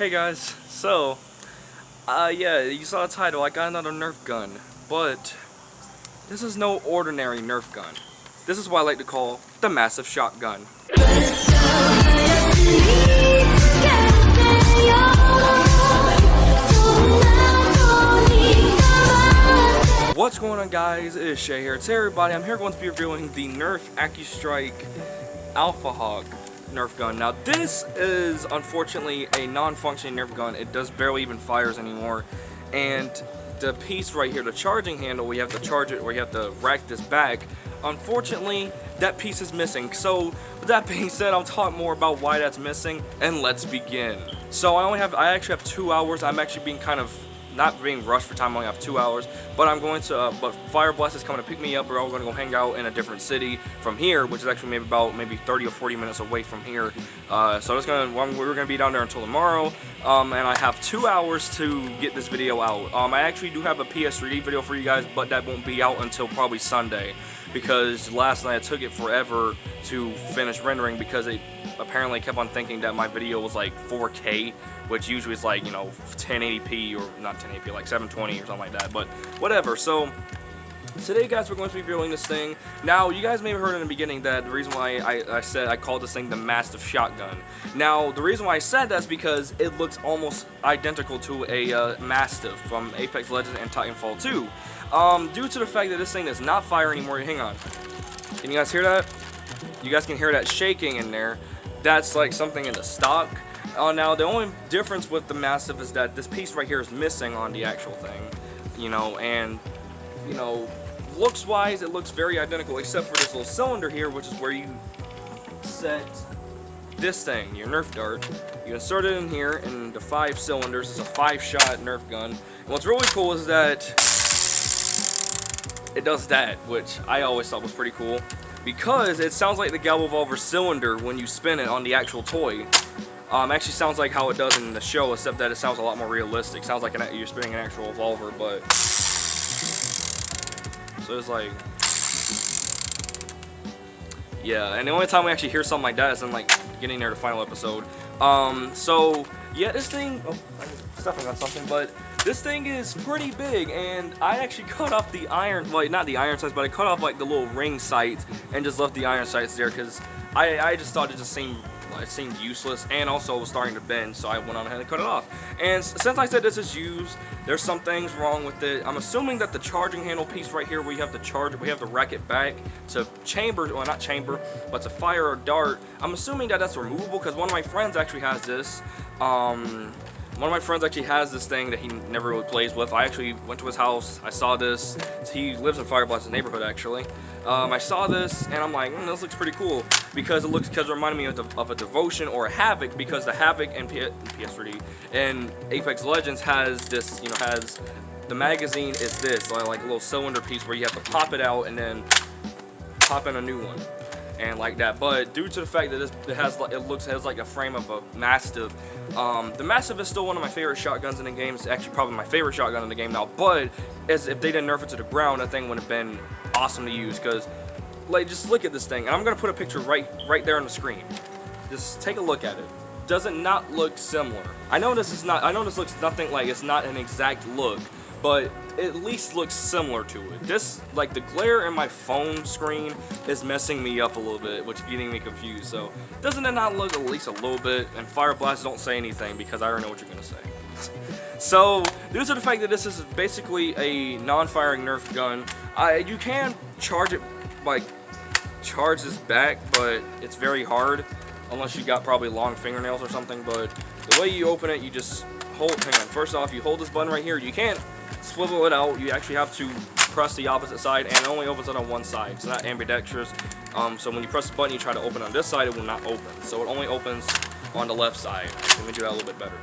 Hey guys, so, yeah, you saw the title, I got another Nerf gun, but this is no ordinary Nerf gun. This is what I like to call the Mastiff shotgun. What's going on, guys? It is Shay here. Today, everybody, I'm here going to be reviewing the Nerf AccuStrike Alphahawk Nerf gun. Now, this is unfortunately a non-functioning Nerf gun. It does barely even fires anymore, and the piece right here, the charging handle, we have to charge it, or you have to rack this back. Unfortunately, that piece is missing. So, with that being said, I'll talk more about why that's missing, and let's begin. So, I actually have 2 hours. I'm actually being kind of not being rushed for time. I only have 2 hours, but I'm going to. But Fire Blast is coming to pick me up. We're all going to go hang out in a different city from here, which is actually maybe 30 or 40 minutes away from here. So we're gonna be down there until tomorrow, and I have 2 hours to get this video out. I actually do have a PS3D video for you guys, but that won't be out until probably Sunday, because last night it took it forever to finish rendering because it apparently kept on thinking that my video was like 4K, which usually is like, you know, 1080p, or not 1080p, like 720 or something like that, but whatever. So today, guys, we're going to be reviewing this thing. Now, you guys may have heard in the beginning that the reason why I called this thing the Mastiff shotgun. Now, the reason why I said that is because it looks almost identical to a Mastiff from Apex Legends and Titanfall 2. Due to the fact that this thing does not fire anymore. Hang on. Can you guys hear that? You guys can hear that shaking in there. That's like something in the stock. Now, the only difference with the Mastiff is that this piece right here is missing on the actual thing. You know, and, you know, looks-wise, it looks very identical, except for this little cylinder here, which is where you set this thing, your Nerf dart. You insert it in here, and the 5 cylinders. It's a 5-shot Nerf gun. And what's really cool is that it does that, which I always thought was pretty cool, because it sounds like the Gal Revolver cylinder when you spin it on the actual toy. Actually sounds like how it does in the show, except that it sounds a lot more realistic. Sounds like you're spinning an actual revolver, but so it's like, yeah. And the only time we actually hear something like that is in like getting near the final episode. So yeah, this thing. Oh, I'm stepping on something, but this thing is pretty big, and I actually cut off the iron, like not the iron sights, but I cut off like the little ring sights and just left the iron sights there because I just thought it seemed useless, and also it was starting to bend, so I went on ahead and cut it off. And since I said this is used, there's some things wrong with it. I'm assuming that the charging handle piece right here, we have to rack it back to chamber, well, not chamber, but to fire a dart. I'm assuming that that's removable, because one of my friends actually has this. One of my friends actually has this thing that he never really plays with. I actually went to his house. I saw this. He lives in Fire Blast's neighborhood, actually. I saw this, and I'm like, this looks pretty cool, because it reminded me of a Devotion or a Havoc, because the Havoc in PS3D and Apex Legends has this, you know, has the magazine is this, like a little cylinder piece where you have to pop it out and then pop in a new one. And like that, but due to the fact that it has like a frame of a Mastiff, the Mastiff is still one of my favorite shotguns in the game. It's actually probably my favorite shotgun in the game now. But if they didn't nerf it to the ground, that thing would have been awesome to use. Because, like, just look at this thing, and I'm gonna put a picture right there on the screen. Just take a look at it. Does it not look similar? I know this looks nothing like, it's not an exact look, but it at least looks similar to it. This, like, the glare in my phone screen is messing me up a little bit, which is getting me confused. So, doesn't it not look at least a little bit? And Fire Blast, don't say anything, because I already know what you're gonna say. So, due to the fact that this is basically a non-firing Nerf gun, you can charge it, like, charge this back, but it's very hard, unless you got probably long fingernails or something. But the way you open it, you just hold, hang on, first off, you hold this button right here. You can't swivel it out. You actually have to press the opposite side, and it only opens it on one side. It's not ambidextrous. So when you press the button, you try to open on this side, it will not open. So it only opens on the left side. Let me do that a little bit better.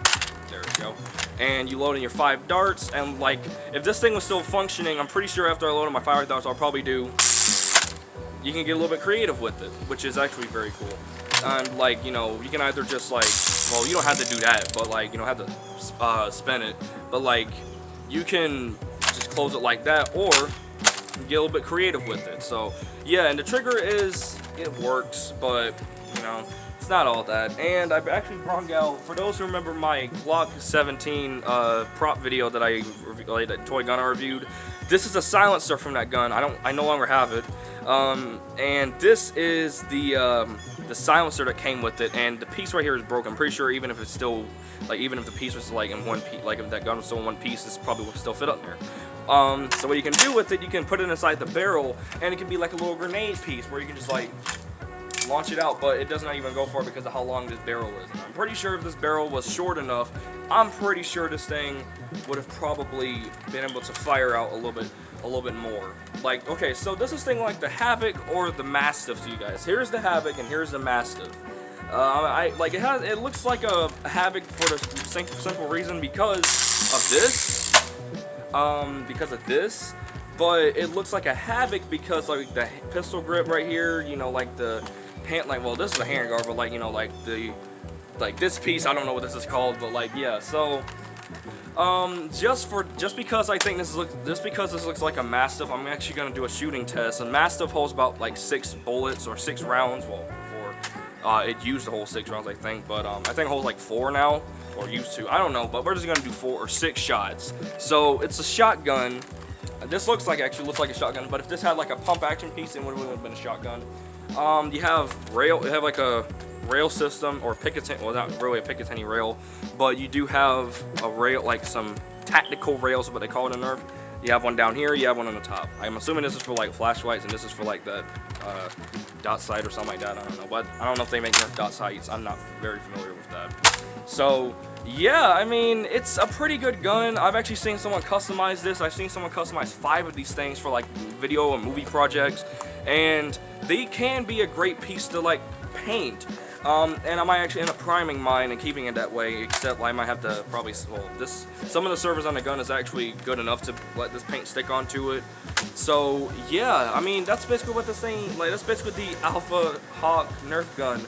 There we go. And you load in your 5 darts, and like, if this thing was still functioning, I'm pretty sure after I load in my 5 darts, I'll probably do, you can get a little bit creative with it, which is actually very cool. And like, you know, you can either just like, well, you don't have to do that, but like, you don't have to spin it, but like, you can just close it like that, or get a little bit creative with it. So yeah, and the trigger it works, but you know, it's not all that. And I've actually brought out, for those who remember my Glock 17 prop video that that toy gun I reviewed, this is a silencer from that gun. I no longer have it. And this is the silencer that came with it, and the piece right here is broken. I'm pretty sure even if it's still, like, even if the piece was like in one piece, like if that gun was still in one piece, this probably would still fit up there. So what you can do with it, you can put it inside the barrel, and it can be like a little grenade piece where you can just like launch it out, but it does not even go far because of how long this barrel is. And I'm pretty sure if this barrel was short enough, I'm pretty sure this thing would have probably been able to fire out a little bit more. Like, okay, so this is thing like the Havoc or the Mastiff to you guys. Here's the Havoc and here's the Mastiff. It looks like a Havoc for the simple reason because of this. But it looks like a Havoc because like the pistol grip right here, you know, like the hand, like, well, this is a handguard, but like, you know, like this piece, I don't know what this is called, but like, yeah. So just because I think this looks like a Mastiff, I'm actually gonna do a shooting test. And Mastiff holds about like 6 bullets or 6 rounds. Well, it used to hold 6 rounds, I think, but I think it holds like 4 now, or used to. I don't know, but we're just gonna do 4 or 6 shots. So it's a shotgun. This actually looks like a shotgun, but if this had like a pump action piece, it would have been a shotgun. You have like a rail system, or Picatinny, well, not really a Picatinny rail, but you do have a rail, like some tactical rails, what they call it in Nerf. You have one down here, you have one on the top. I'm assuming this is for like flashlights, and this is for like that dot sight or something like that. I don't know, but I don't know if they make Nerf dot sights. I'm not very familiar with that. So yeah, I mean, it's a pretty good gun. I've actually seen someone customize this. I've seen someone customize 5 of these things for like video and movie projects, and they can be a great piece to like paint. And I might actually end up priming mine and keeping it that way, except I might have to probably, well, some of the surface on the gun is actually good enough to let this paint stick onto it. So yeah, I mean, that's basically what this thing, like, that's basically the Alphahawk Nerf gun.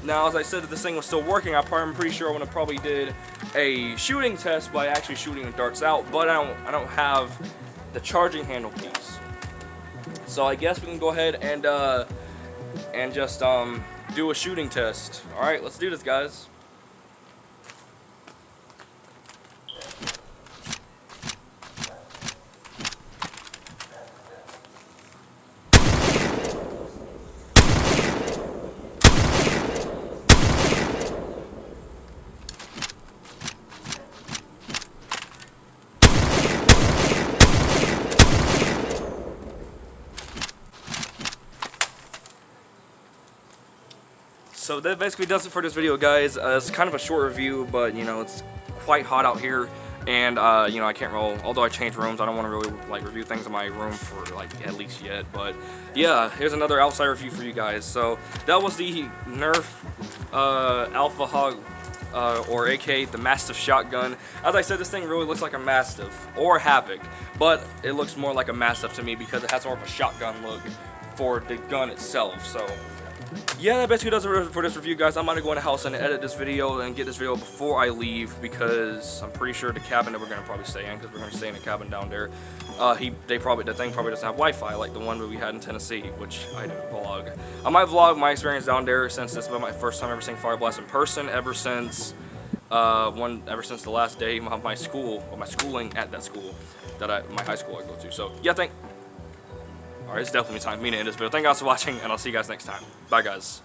Now, as I said, if this thing was still working, I'm pretty sure I would have probably did a shooting test by actually shooting the darts out, but I don't have the charging handle piece. So I guess we can go ahead and just do a shooting test. All right, let's do this, guys. So that basically does it for this video, guys. It's kind of a short review, but you know, it's quite hot out here, and you know, I can't roll. Although I changed rooms, I don't want to really like review things in my room for like at least yet. But yeah, here's another outside review for you guys. So that was the Nerf Alphahawk, or aka the Mastiff shotgun. As I said, this thing really looks like a Mastiff or Havoc, but it looks more like a Mastiff to me because it has more of a shotgun look for the gun itself. So yeah, that basically does it for this review, guys. I'm gonna go in the house and edit this video and get this video before I leave, because I'm pretty sure the cabin that we're gonna probably stay in, because we're gonna stay in a cabin down there, the thing probably doesn't have Wi-Fi like the one that we had in Tennessee, which I didn't vlog. I might vlog my experience down there, since this was my first time ever seeing Fire Blast in person ever since the last day of my school, or my schooling at that school that my high school I go to. So yeah, Alright, it's definitely time for me to end this video. Thank you guys for watching, and I'll see you guys next time. Bye, guys.